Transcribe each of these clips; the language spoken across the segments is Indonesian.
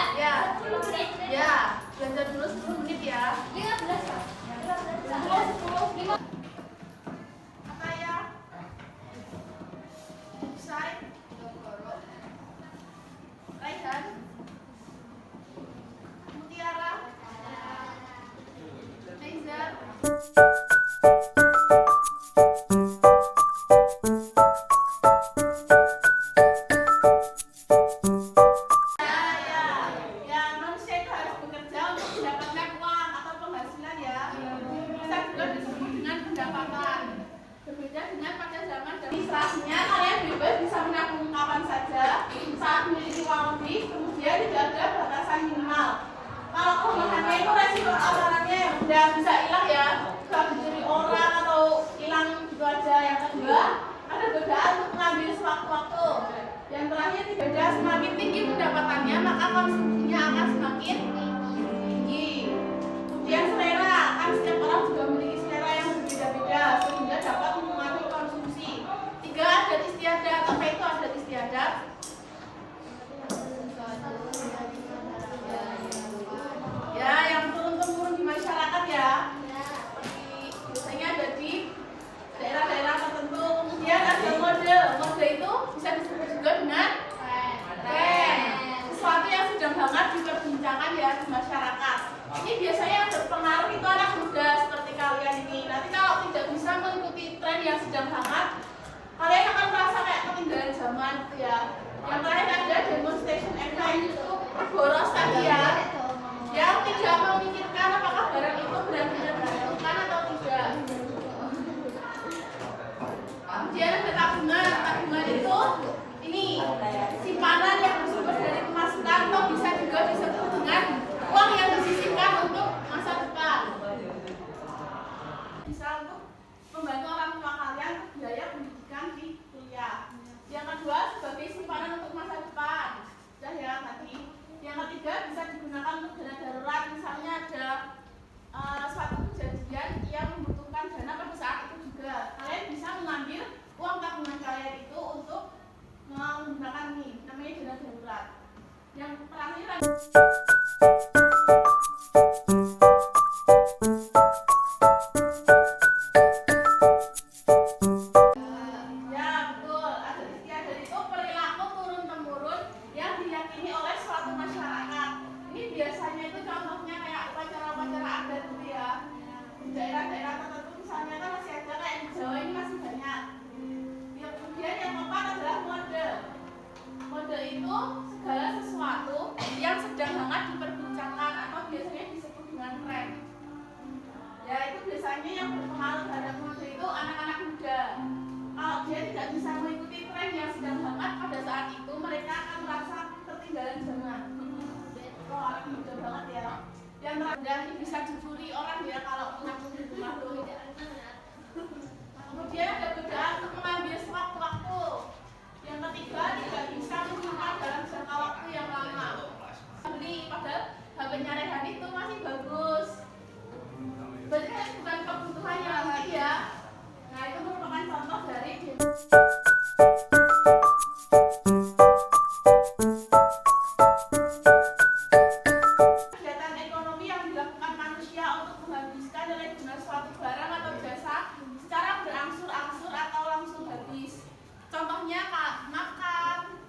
Ya, ya, belajar dulu 10 menit ya. 10. Apa ya? Usai. Raihan. Mutiara. Neza. Berbeda dengan pada zaman administrasinya, kalian bebas bisa menabung kapan saja saat memiliki uang lebih, kemudian tidak ada batasan minimal. Kalau kelemahannya itu resiko keamanan udah bisa hilang ya, bisa dicuri orang atau hilang gitu aja. Yang kedua, ada godaan untuk mengambil sewaktu-waktu. Yang terakhir, tidak semakin tinggi pendapatannya maka konsumsinya akan semakin tinggi. Kemudian selera, kan setiap orang juga memiliki selera yang berbeda-beda sehingga dapat mempengaruhi konsumsi. 3, adat istiadat. Apa itu adat istiadat? Ya, yang turun-temurun di masyarakat ya. Biasanya ada di daerah-daerah tertentu. Kemudian ada mode. Mode itu bisa disebut juga dengan tren. Sesuatu yang sedang hangat diperbincangkan ya di masyarakat. Ini biasanya yang berpengaruh itu anak muda seperti kalian ini. Nanti kalau tidak bisa mengikuti tren yang sedang hangat, kalian akan merasa kayak ketinggalan zaman gitu ya. Yang terakhir ada demonstration effect, itu boros tadi ya. Yang tidak memikirkan apakah barang itu benar-benar dibutuhkan atau tidak. Kemudian ada tabungan. Tabungan itu ini simpanan yang bersumber dari pemasukan atau bisa juga disebut dengan uang yang disisihkan untuk masa depan. Bisa untuk membantu orang tua kalian biaya pendidikan di kuliah. Yang kedua sebagai simpanan untuk masa depan. Sudah ya tadi. Yang ketiga bisa digunakan untuk dana darurat. Misalnya ada suatu kejadian yang membutuhkan dana pada saat itu juga. Kalian bisa mengambil uang tabungan kalian itu untuk menggunakan ini. Namanya dana darurat. Yang terakhir daerah-daerah tertentu misalnya kan masih ada kayak di Jawa ini masih banyak. Kemudian yang keempat adalah mode. Mode itu segala sesuatu yang sedang hangat diperbincangkan atau biasanya disebut dengan tren. Ya itu biasanya yang berpengaruh terhadap mode itu anak-anak muda. Kalau dia tidak bisa mengikuti tren yang sedang hangat pada saat itu, mereka akan merasa ketinggalan zaman. Oh, anak muda banget ya. Yang terakhir bisa dicuri orang ya kalau menabung di rumah tuh. Kemudian ada godaan untuk mengambil sewaktu-waktu. Yang ketiga tidak bisa menyimpan dalam jangka waktu yang lama. Beli padahal HP-nya Rehan itu masih bagus. Berarti kan bukan kebutuhan yang lagi ya. Nah itu merupakan contoh dari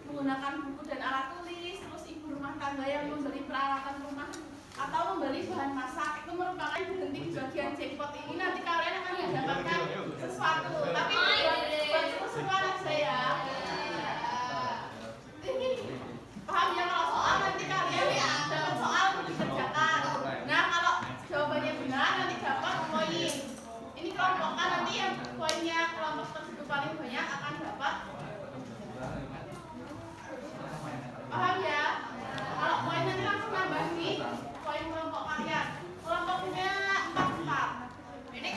menggunakan buku dan alat tulis, terus ibu rumah tangga yang membeli peralatan rumah atau membeli bahan masak itu merupakan berhenti di bagian jackpot ini nanti kalian akan mendapatkan sesuatu tapi buat seru-seruan aja ya. Paham ya kalau soal nanti kalian dapat soal dikerjakan. Nah kalau jawabannya benar nanti dapat poin. Ini kelompokkan nanti yang poinnya kelompok tersebut paling banyak akan dapat. Paham ya? Kalau poin nanti langsung nambah di poin kelompok kalian. Kelompoknya 4. Ini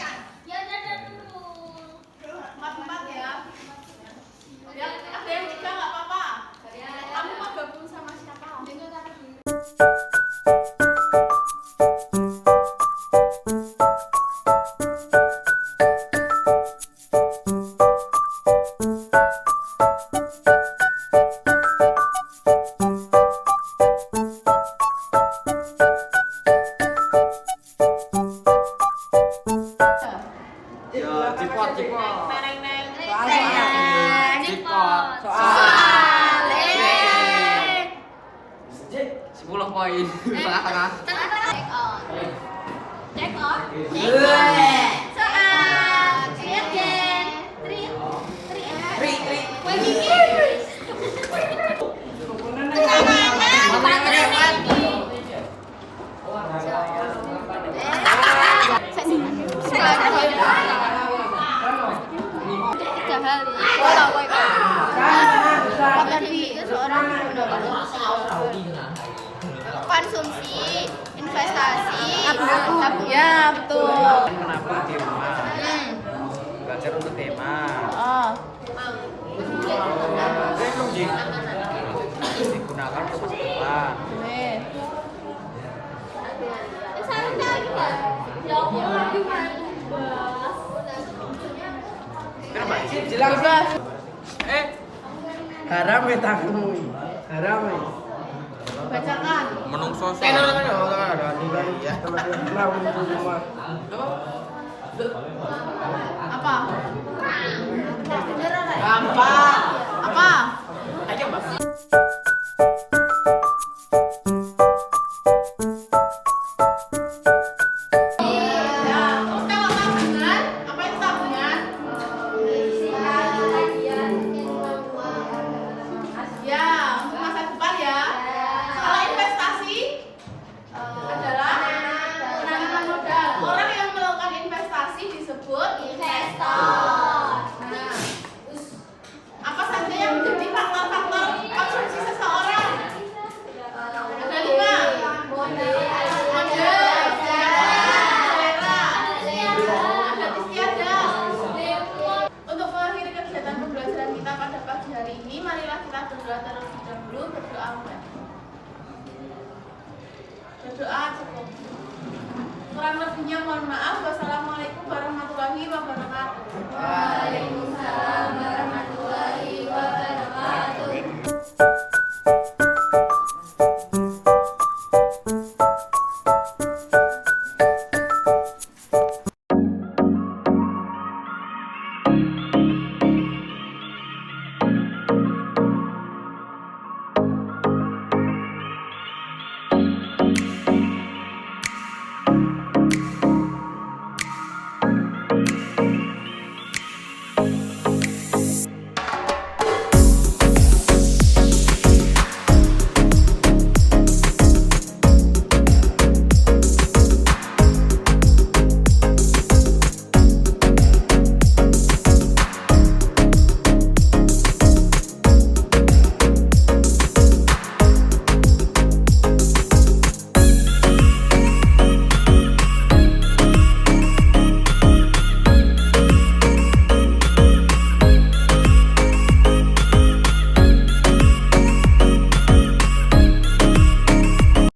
10 poin. Tengah-tengah. Check out. Check out. Soal. Lihat kan. Tri. Konsumsi, investasi, Ya, betul. Kenapa di rumah? Belajar untuk tema. Oh. Digunakan untuk masa depan. Nih. Jelas. Haram ya takmu. Haram ya. Bacakan. Menungso. Ya. Apa? Gampang. Apa? Ayo, Mbak. Ya, terus kalau tabungan, apa itu tabungan? Ya, untuk masa depan ya. Kalau investasi adalah penanaman modal. Orang yang melakukan investasi disebut investor. Nah, apa saja yang menjadi faktor-faktor konsumsi seseorang? Ada 5. Modal, selera, adat istiadat. Untuk mengakhiri kegiatan pembelajaran kita pada pagi hari ini, marilah kita berdoa terlebih dahulu. Berdoa mulai. Berdoa cukup. Kurang lebihnya mohon maaf. Wassalamualaikum warahmatullahi wabarakatuh.